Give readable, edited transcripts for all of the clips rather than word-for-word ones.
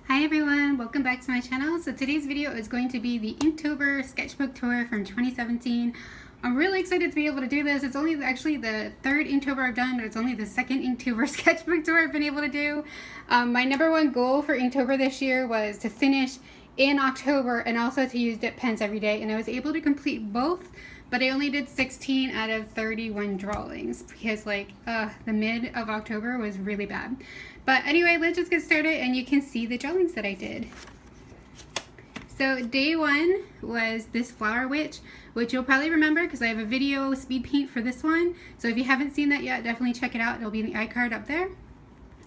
Hi everyone, welcome back to my channel. So today's video is going to be the Inktober sketchbook tour from 2017. I'm really excited to be able to do this. It's only actually the third Inktober I've done, but it's only the second Inktober sketchbook tour I've been able to do. My number one goal for Inktober this year was to finish in October and also to use dip pens every day, and I was able to complete both, but I only did 16 out of 31 drawings because the mid of October was really bad. But anyway, let's just get started and you can see the drawings that I did. So day one was this flower witch, which you'll probably remember because I have a video speed paint for this one. So if you haven't seen that yet, definitely check it out. It'll be in the iCard up there.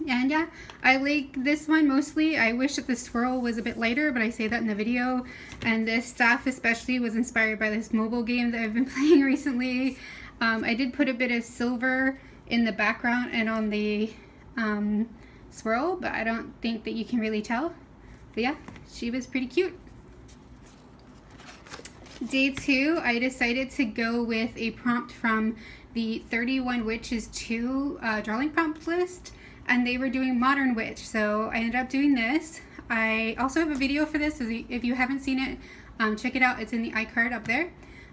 And yeah, I like this one mostly. I wish that the swirl was a bit lighter, but I say that in the video. And this staff especially was inspired by this mobile game that I've been playing recently. I did put a bit of silver in the background and on the swirl, but I don't think that you can really tell. But yeah, she was pretty cute. Day two, I decided to go with a prompt from the 31 Witches 2 drawing prompt list, and they were doing Modern Witch, so I ended up doing this. I also have a video for this, so if you haven't seen it, check it out. It's in the iCard up there.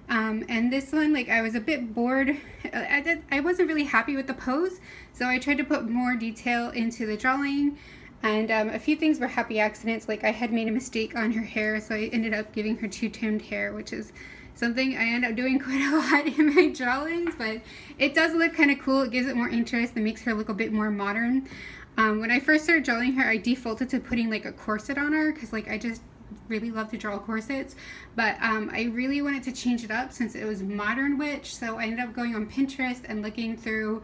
And this one, I was a bit bored. I wasn't really happy with the pose, so I tried to put more detail into the drawing, and a few things were happy accidents. I had made a mistake on her hair, so I ended up giving her two-toned hair, which is something I end up doing quite a lot in my drawings, but it does look kind of cool. It gives it more interest and makes her look a bit more modern. When I first started drawing her, I defaulted to putting a corset on her because I just really love to draw corsets, but I really wanted to change it up since it was Modern Witch, so I ended up going on Pinterest and looking through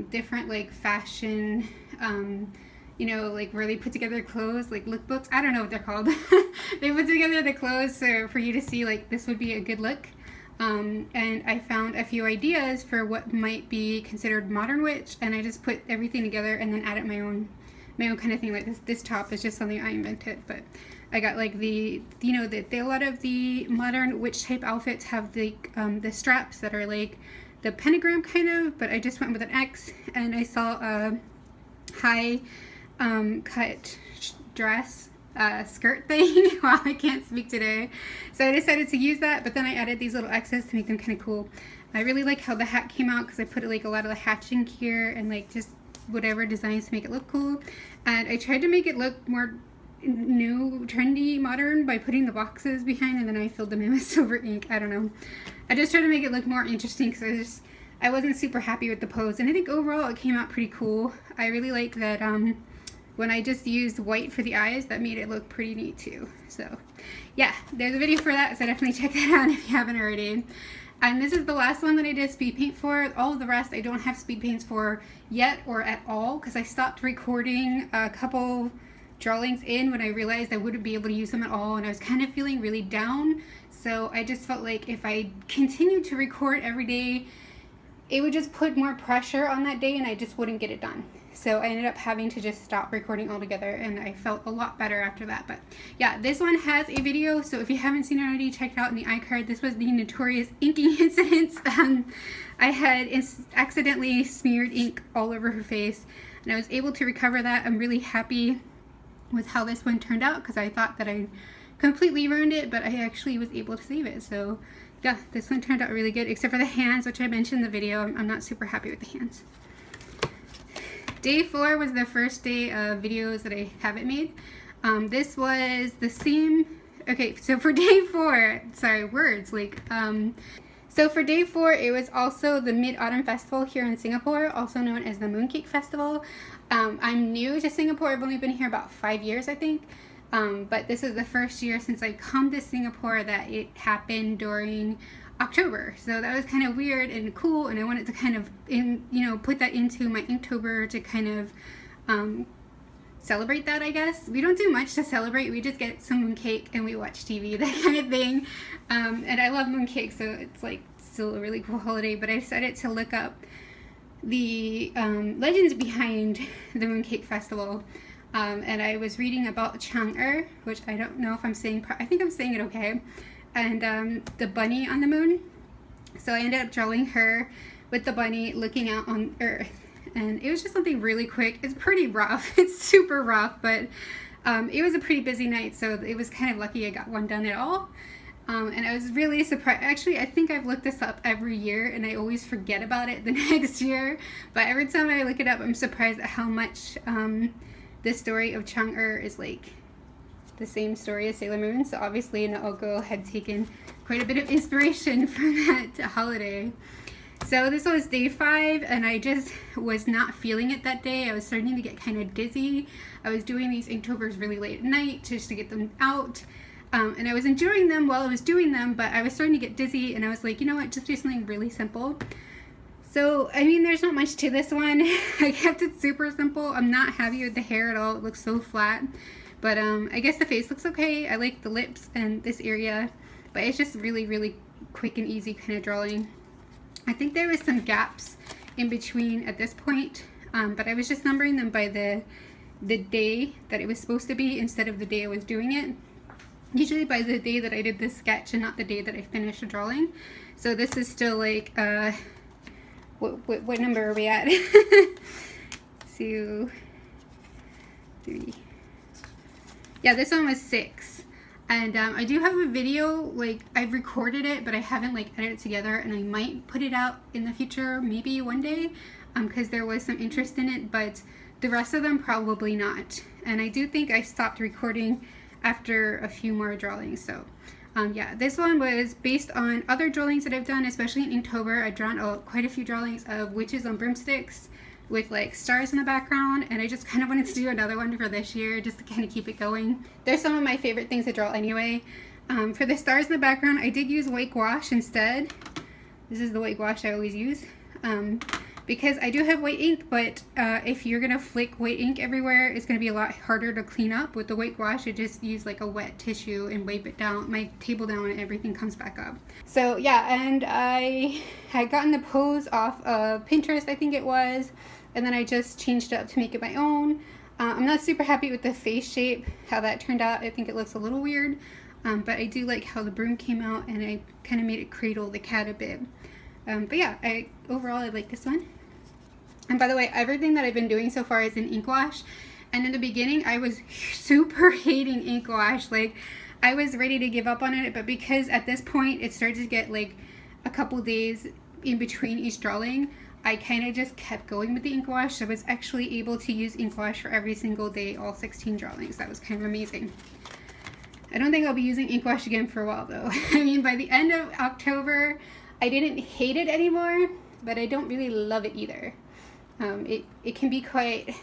different fashion where they put together clothes, lookbooks. I don't know what they're called. They put together the clothes for you to see this would be a good look. And I found a few ideas for what might be considered Modern Witch, and I just put everything together and then added my own kind of thing. This top is just something I invented, but I got a lot of the modern witch type outfits have the straps that are the pentagram kind of, but I just went with an X, and I saw a high cut dress skirt thing. Wow, I can't speak today. So I decided to use that, but then I added these little X's to make them kind of cool. I really like how the hat came out because I put a lot of the hatching here and just whatever designs to make it look cool. And I tried to make it look more new, trendy, modern by putting the boxes behind, and then I filled them in with silver ink. I don't know. I just tried to make it look more interesting because I wasn't super happy with the pose, and I think overall it came out pretty cool. I really like that when I just used white for the eyes, that made it look pretty neat too. So yeah, there's a video for that, so definitely check that out if you haven't already. And this is the last one that I did speed paint for. All of the rest I don't have speed paints for yet or at all because I stopped recording a couple drawings in when I realized I wouldn't be able to use them at all, and I was kind of feeling really down. So I just felt like if I continued to record every day, it would just put more pressure on that day and I just wouldn't get it done. So I ended up having to just stop recording altogether, and I felt a lot better after that. But yeah, this one has a video, so if you haven't seen it already, check it out in the iCard. This was the notorious inking incident. I had accidentally smeared ink all over her face, and I was able to recover that. I'm really happy with how this one turned out because I thought that I completely ruined it, but I actually was able to save it. So yeah, this one turned out really good, except for the hands, which I mentioned in the video. I'm not super happy with the hands. Day 4 was the first day of videos that I haven't made. This was the same. Okay, so for day 4, sorry, words. So for day 4, it was also the Mid-Autumn Festival here in Singapore, also known as the Mooncake Festival. I'm new to Singapore. I've only been here about 5 years, I think. But this is the first year since I've come to Singapore that it happened during October. So that was kind of weird and cool, and I wanted to kind of put that into my Inktober to kind of celebrate that, I guess. We don't do much to celebrate. We just get some mooncake and we watch TV, that kind of thing. And I love mooncake, so it's still a really cool holiday. But I decided to look up the legends behind the Mooncake Festival. And I was reading about Chang'er, which I don't know if I'm saying, I think I'm saying it okay, and the bunny on the moon. So I ended up drawing her with the bunny looking out on Earth, and it was just something really quick. It's pretty rough. It's super rough, but It was a pretty busy night, so it was kind of lucky I got one done at all. And I was really surprised. Actually, I think I've looked this up every year and I always forget about it the next year. But every time I look it up, I'm surprised at how much the story of Chang'e is like the same story as Sailor Moon. So obviously Naoko had taken quite a bit of inspiration from that holiday. So this was day 5 and I just was not feeling it that day. I was starting to get kind of dizzy. I was doing these Inktober's really late at night just to get them out. And I was enjoying them while I was doing them, but I was starting to get dizzy and I was like, you know what, just do something really simple. So, I mean, there's not much to this one. I kept it super simple. I'm not happy with the hair at all. It looks so flat. But I guess the face looks okay. I like the lips and this area, but it's just really, really quick and easy kind of drawing. I think there was some gaps in between at this point, but I was just numbering them by the day that it was supposed to be instead of the day I was doing it. Usually by the day that I did this sketch and not the day that I finished the drawing. So this is still like, what number are we at? 2, 3. Yeah, this one was 6. And I do have a video, like I've recorded it, but I haven't like edited it together, and I might put it out in the future, maybe one day, because there was some interest in it, but the rest of them probably not. And I do think I stopped recording after a few more drawings. So yeah, this one was based on other drawings that I've done, especially in Inktober. I've drawn quite a few drawings of witches on broomsticks with like stars in the background, and I just kind of wanted to do another one for this year just to kind of keep it going. They're some of my favorite things to draw anyway. For the stars in the background, I did use white gouache instead. This is the white gouache I always use. Because I do have white ink, but if you're gonna flick white ink everywhere, it's gonna be a lot harder to clean up. With the white gouache, I just use like a wet tissue and wipe it down, my table down, and everything comes back up. So yeah, and I had gotten the pose off of Pinterest, I think it was, and then I just changed it up to make it my own. I'm not super happy with the face shape, how that turned out. I think it looks a little weird, but I do like how the broom came out, and I kind of made it cradle the cat a bit. But yeah, overall I like this one. And by the way, everything that I've been doing so far is in ink wash. And in the beginning, I was super hating ink wash. Like, I was ready to give up on it, but because at this point it started to get like a couple days in between each drawing, I kind of just kept going with the ink wash. So I was actually able to use ink wash for every single day, all 16 drawings. That was kind of amazing. I don't think I'll be using ink wash again for a while though. I mean, by the end of October, I didn't hate it anymore, but I don't really love it either. It can be quite,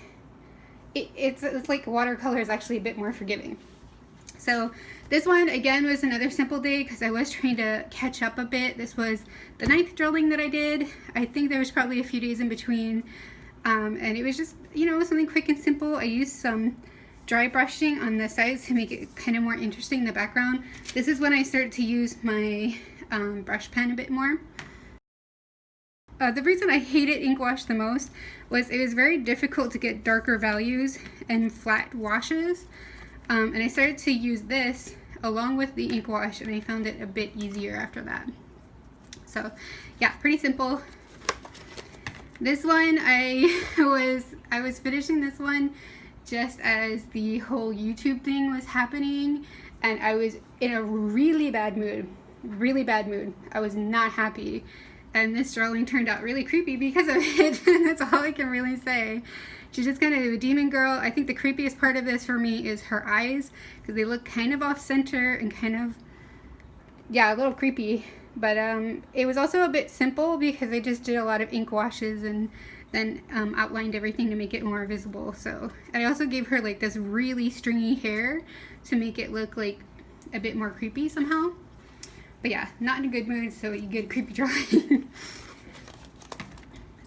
it's like watercolor is actually a bit more forgiving. So this one again was another simple day because I was trying to catch up a bit. This was the 9th drawing that I did. I think there was probably a few days in between, and it was just, you know, something quick and simple. I used some dry brushing on the sides to make it kind of more interesting in the background. This is when I started to use my brush pen a bit more. The reason I hated ink wash the most was it was very difficult to get darker values and flat washes, and I started to use this along with the ink wash, and I found it a bit easier after that. So yeah, pretty simple. This one, I was finishing this one just as the whole YouTube thing was happening, and I was in a really bad mood. I was not happy. And this drawing turned out really creepy because of it. That's all I can really say. She's just kind of a demon girl. I think the creepiest part of this for me is her eyes, because they look kind of off center and kind of, yeah, a little creepy. But it was also a bit simple because I just did a lot of ink washes and then outlined everything to make it more visible. So I also gave her like this really stringy hair to make it look like a bit more creepy somehow. But yeah, not in a good mood, so you get a creepy drawing.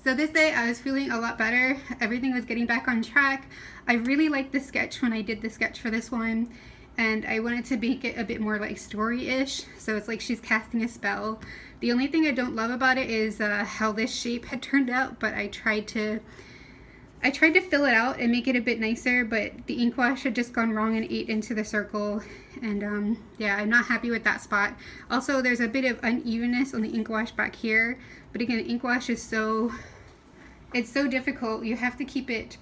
So this day I was feeling a lot better. Everything was getting back on track. I really liked the sketch when I did the sketch for this one, and I wanted to make it a bit more like story-ish. So it's like she's casting a spell. The only thing I don't love about it is how this shape had turned out, but I tried to fill it out and make it a bit nicer, but the ink wash had just gone wrong and ate into the circle, and yeah, I'm not happy with that spot. Also, there's a bit of unevenness on the ink wash back here, but again, ink wash is so difficult. You have to keep it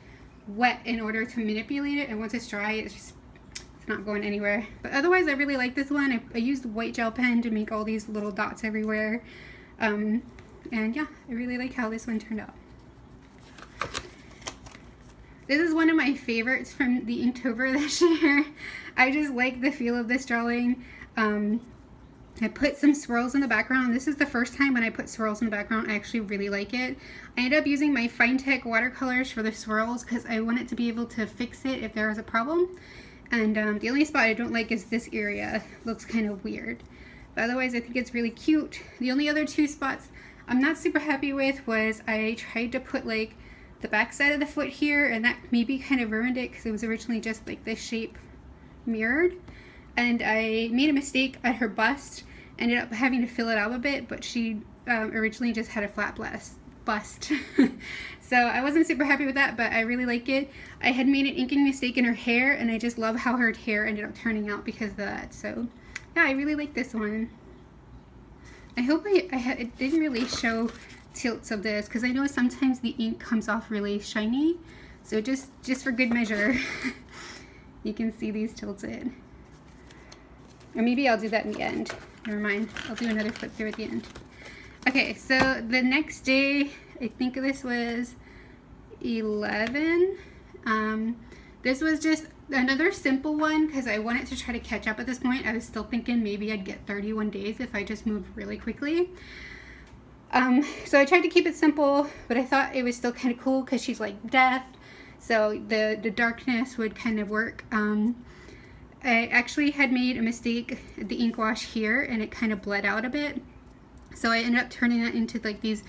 wet in order to manipulate it, and once it's dry, it's just not going anywhere. But otherwise, I really like this one. I used white gel pen to make all these little dots everywhere. And yeah, I really like how this one turned out. This is one of my favorites from the Inktober this year. I just like the feel of this drawing. I put some swirls in the background. This is the first time when I put swirls in the background. I actually really like it. I ended up using my Fine-Tech watercolors for the swirls because I wanted to be able to fix it if there was a problem. And the only spot I don't like is this area. It looks kind of weird. But otherwise, I think it's really cute. The only other two spots I'm not super happy with was I tried to put like the back side of the foot here, and that maybe kind of ruined it because it was originally just like this shape mirrored. And I made a mistake at her bust. Ended up having to fill it out a bit, but she originally just had a flat bust. So I wasn't super happy with that, but I really like it. I had made an inking mistake in her hair, and I just love how her hair ended up turning out because of that. So yeah, I really like this one. I hope it didn't really show tilts of this because I know sometimes the ink comes off really shiny. So just for good measure, you can see these tilted. Or maybe I'll do that in the end. Never mind. I'll do another flip through at the end. Okay, so the next day, I think this was 11. This was just another simple one because I wanted to try to catch up at this point. I was still thinking maybe I'd get 31 days if I just moved really quickly. So I tried to keep it simple, but I thought it was still kind of cool because she's like deaf. So the darkness would kind of work. I actually had made a mistake at the ink wash here, and it kind of bled out a bit. So I ended up turning it into like these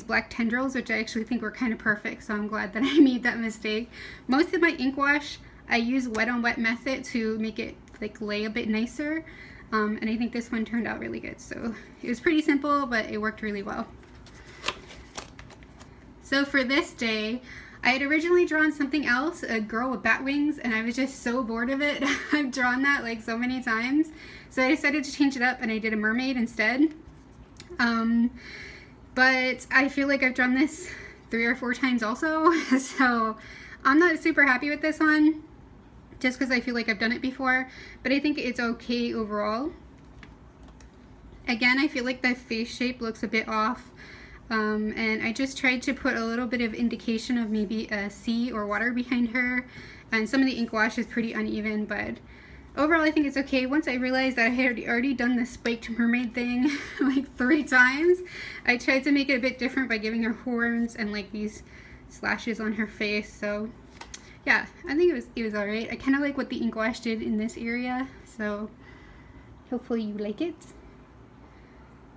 black tendrils, which I actually think were kind of perfect. So I'm glad that I made that mistake. Most of my ink wash, I use wet on wet method to make it like lay a bit nicer. And I think this one turned out really good. So it was pretty simple, but it worked really well. So for this day, I had originally drawn something else, a girl with bat wings, and I was just so bored of it. I've drawn that like so many times. So I decided to change it up, and I did a mermaid instead. But I feel like I've drawn this 3 or 4 times also. So I'm not super happy with this one, just because I feel like I've done it before. But I think it's okay overall. Again, I feel like the face shape looks a bit off. And I just tried to put a little bit of indication of maybe a sea or water behind her, and some of the ink wash is pretty uneven, but overall I think it's okay. Once I realized that I had already done the spiked mermaid thing like 3 times, I tried to make it a bit different by giving her horns and like these slashes on her face. So yeah, I think it was alright. I kind of like what the ink wash did in this area, so hopefully you like it.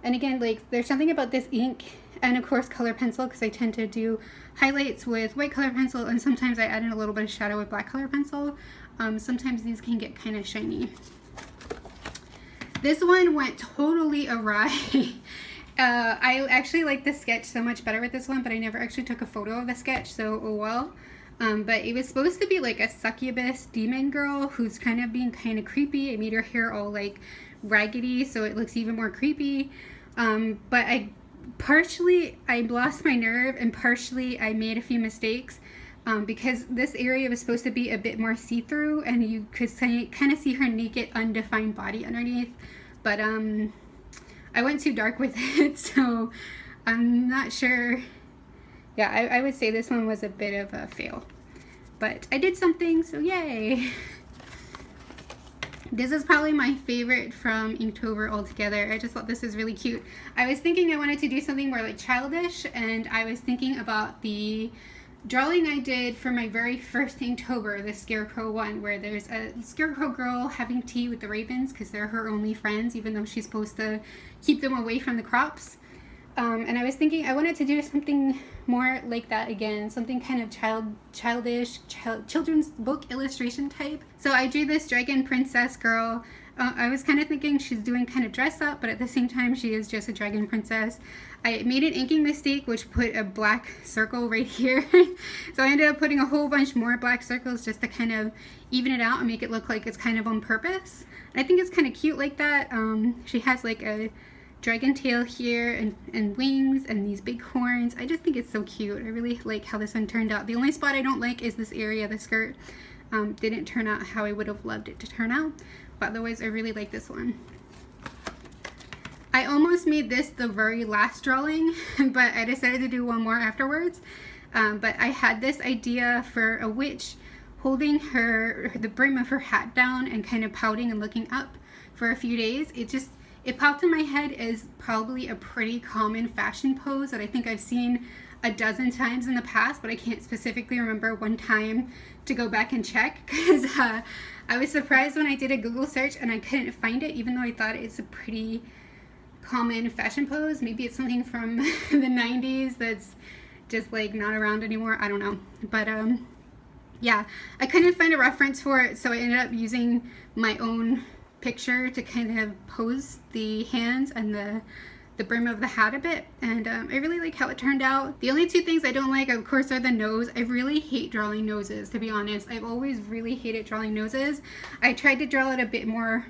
And again, like there's something about this ink, and of course color pencil, because I tend to do highlights with white color pencil, and sometimes I add in a little bit of shadow with black color pencil. Sometimes these can get kind of shiny. This one went totally awry. I actually like the sketch so much better with this one, but I never actually took a photo of the sketch, so oh well. But it was supposed to be like a succubus demon girl who's kind of being kind of creepy. I made her hair all like raggedy so it looks even more creepy. But partially I lost my nerve, and partially I made a few mistakes because this area was supposed to be a bit more see-through, and you could kind of see her naked undefined body underneath, but I went too dark with it, so I'm not sure. Yeah, I would say this one was a bit of a fail, but I did something, so yay. This is probably my favorite from Inktober altogether. I just thought this was really cute. I was thinking I wanted to do something more like childish, and I was thinking about the drawing I did for my very first Inktober, the Scarecrow one, where there's a Scarecrow girl having tea with the ravens because they're her only friends, even though she's supposed to keep them away from the crops. And I was thinking I wanted to do something more like that again, something kind of childish, children's book illustration type. So I drew this dragon princess girl. I was kind of thinking she's doing kind of dress up, but at the same time she is just a dragon princess. I made an inking mistake which put a black circle right here. So I ended up putting a whole bunch more black circles just to kind of even it out and make it look like it's kind of on purpose. And I think it's kind of cute like that. She has like a dragon tail here and wings and these big horns. I just think it's so cute. I really like how this one turned out. The only spot I don't like is this area of the skirt. didn't turn out how I would have loved it to turn out. But otherwise, I really like this one. I almost made this the very last drawing, but I decided to do one more afterwards. But I had this idea for a witch holding the brim of her hat down and kind of pouting and looking up for a few days. It popped in my head as probably a pretty common fashion pose that I think I've seen a dozen times in the past, but I can't specifically remember one time to go back and check, because I was surprised when I did a Google search and I couldn't find it, even though I thought it's a pretty common fashion pose. Maybe it's something from the 90s that's just like not around anymore. I don't know. But yeah, I couldn't find a reference for it, so I ended up using my own picture to kind of pose the hands and the brim of the hat a bit, and I really like how it turned out. The only two things I don't like, of course, are the nose. I really hate drawing noses, to be honest. I've always really hated drawing noses. I tried to draw it a bit more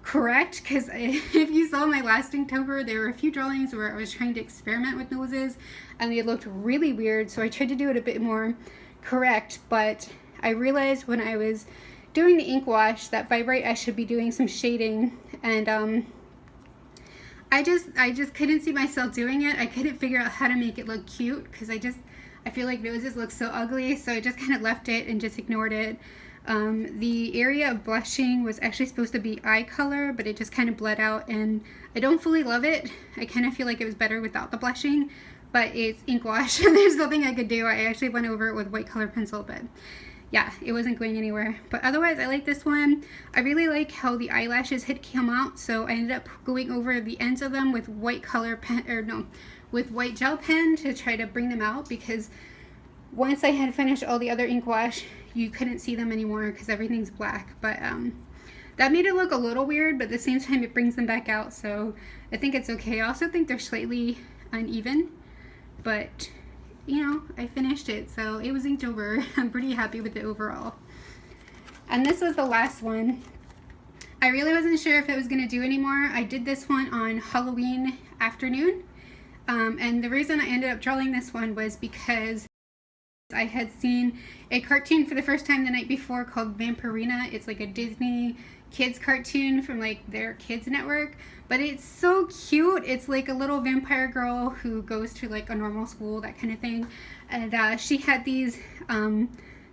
correct, because if you saw my last Inktober, there were a few drawings where I was trying to experiment with noses and they looked really weird, so I tried to do it a bit more correct. But I realized when I was doing the ink wash that by right I should be doing some shading, and I just couldn't see myself doing it. I couldn't figure out how to make it look cute, because I feel like noses look so ugly, so I just kind of left it and just ignored it. The area of blushing was actually supposed to be eye color, but it just kind of bled out, and I don't fully love it. I kind of feel like it was better without the blushing, but it's ink wash. There's nothing I could do. I actually went over it with white color pencil, but yeah, it wasn't going anywhere. But otherwise, I like this one. I really like how the eyelashes had come out, so I ended up going over the ends of them with white color pen, or no, with white gel pen to try to bring them out, because once I had finished all the other ink wash, you couldn't see them anymore because everything's black. But that made it look a little weird, but at the same time it brings them back out, so I think it's okay. I also think they're slightly uneven, but you know, I finished it, so it was Inktober. I'm pretty happy with it overall. And this was the last one. I really wasn't sure if it was going to do anymore. I did this one on Halloween afternoon, and the reason I ended up drawing this one was because I had seen a cartoon for the first time the night before called Vampirina. It's like a Disney kids cartoon from like their kids network, but it's so cute. It's like a little vampire girl who goes to like a normal school, that kind of thing, and she had these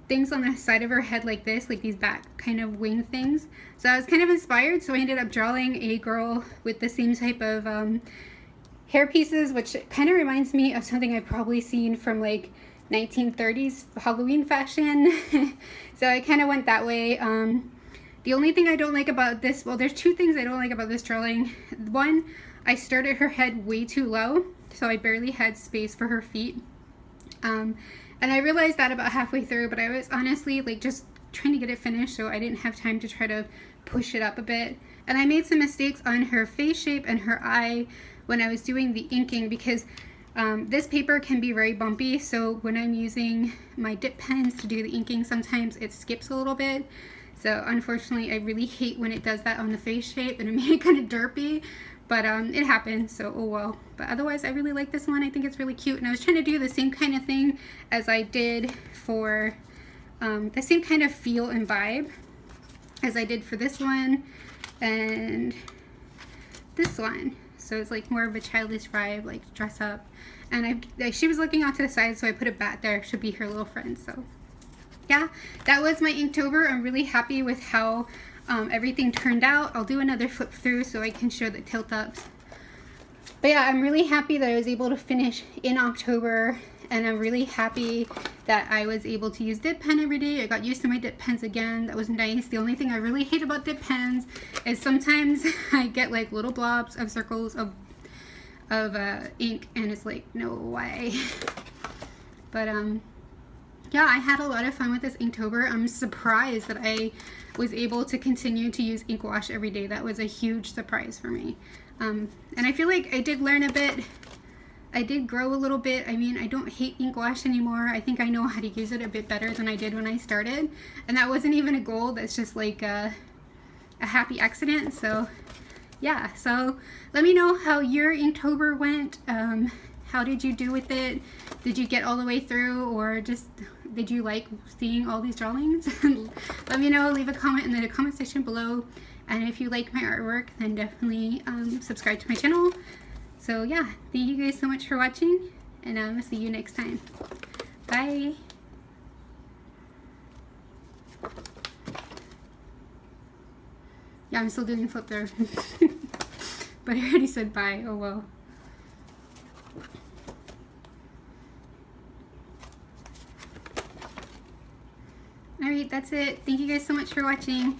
things on the side of her head like this, like these back kind of wing things. So I was kind of inspired, so I ended up drawing a girl with the same type of hair pieces, which kind of reminds me of something I've probably seen from like 1930s Halloween fashion. So I kind of went that way. The only thing I don't like about this, well, there's two things I don't like about this drawing. One, I started her head way too low, so I barely had space for her feet. And I realized that about halfway through, but I was honestly like just trying to get it finished, so I didn't have time to try to push it up a bit. And I made some mistakes on her face shape and her eye when I was doing the inking, because this paper can be very bumpy, so when I'm using my dip pens to do the inking, sometimes it skips a little bit. So unfortunately, I really hate when it does that on the face shape, and it made it kind of derpy, but it happened, so oh well. But otherwise, I really like this one. I think it's really cute, and I was trying to do the same kind of thing as I did for the same kind of feel and vibe as I did for this one and this one. So it's like more of a childish vibe, like dress up. And she was looking off to the side, so I put it back there. She'll be her little friend. So yeah, that was my Inktober. I'm really happy with how everything turned out. I'll do another flip through so I can show the tilt ups. But yeah, I'm really happy that I was able to finish in October, and I'm really happy that I was able to use dip pen every day. I got used to my dip pens again. That was nice. The only thing I really hate about dip pens is sometimes I get like little blobs of circles of ink, and it's like, no way. But yeah, I had a lot of fun with this Inktober. I'm surprised that I was able to continue to use ink wash every day. That was a huge surprise for me. And I feel like I did learn a bit. I did grow a little bit. I mean, I don't hate ink wash anymore. I think I know how to use it a bit better than I did when I started. And that wasn't even a goal. That's just like a happy accident. So yeah, so let me know how your Inktober went. How did you do with it? Did you get all the way through, or just Did you like seeing all these drawings? Let me know, leave a comment in the comment section below. And if you like my artwork, then definitely subscribe to my channel. So yeah, thank you guys so much for watching, and I'll see you next time. Bye! Yeah, I'm still doing the flip there. But I already said bye, oh well. Alright, that's it. Thank you guys so much for watching.